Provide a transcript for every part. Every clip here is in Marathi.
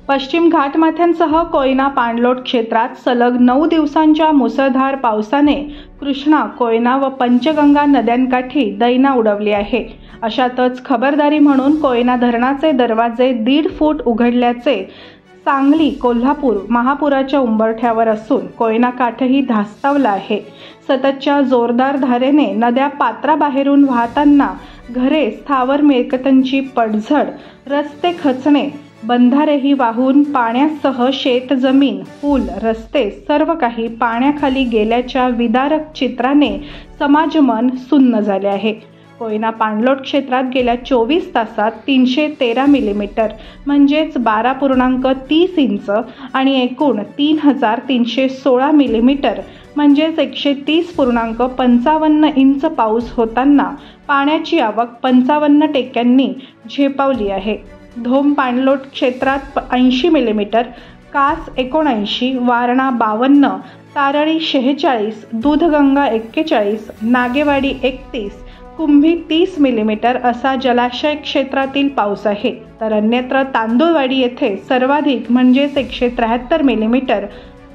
पश्चिम घाटमाथ्यांसह कोयना पाणलोट क्षेत्रात सलग 9 दिवसांच्या मुसळधार पावसाने कृष्णा, कोयना व पंचगंगा नद्यांकाठी दैना उडवली आहे। अशातच खबरदारी म्हणून कोयना धरणाचे दरवाजे 1.5 फूट उघडल्याचे सांगली, कोल्हापूर महापुराच्या उंबरठ्यावर असून कोयना काठही धास्तावला आहे। सततच्या जोरदार धारेने नद्या पात्राबाहेरून वाहताना घरे, स्थावर मिळकतांची पडझड, रस्ते खचणे, बंधारेही वाहून पाण्यासह शेतजमीन, पूल, रस्ते सर्व काही पाण्याखाली गेल्याच्या विदारक चित्राने समाजमन सुन्न झाले आहे। कोयना पाणलोट क्षेत्रात गेल्या 24 तासात 313 मिलीमीटर म्हणजेच 12.30 इंच आणि एकूण 3316 मिलीमीटर म्हणजेच 130.55 इंच पाऊस होताना पाण्याची आवक 55% झेपावली आहे। धोम पाणलोट क्षेत्रात 80 मिलीमीटर, कास 79, वारणा 52, तारळी 46, दूधगंगा 41, नागेवाडी 31, कुंभी 30 मिलीमीटर असा जलाशय क्षेत्रातील पाऊस आहे। तर अन्यत्र तांदुळवाडी येथे सर्वाधिक म्हणजेच 173 मिलीमीटर,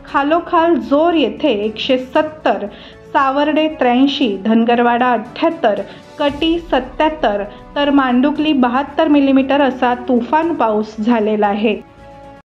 खालोखाल जोर येथे 170, सावर्डे 83, धनगरवाडा 78, कटी 77 तर मांडुकली 72 मिलीमीटर असा तुफान पाऊस झालेला आहे।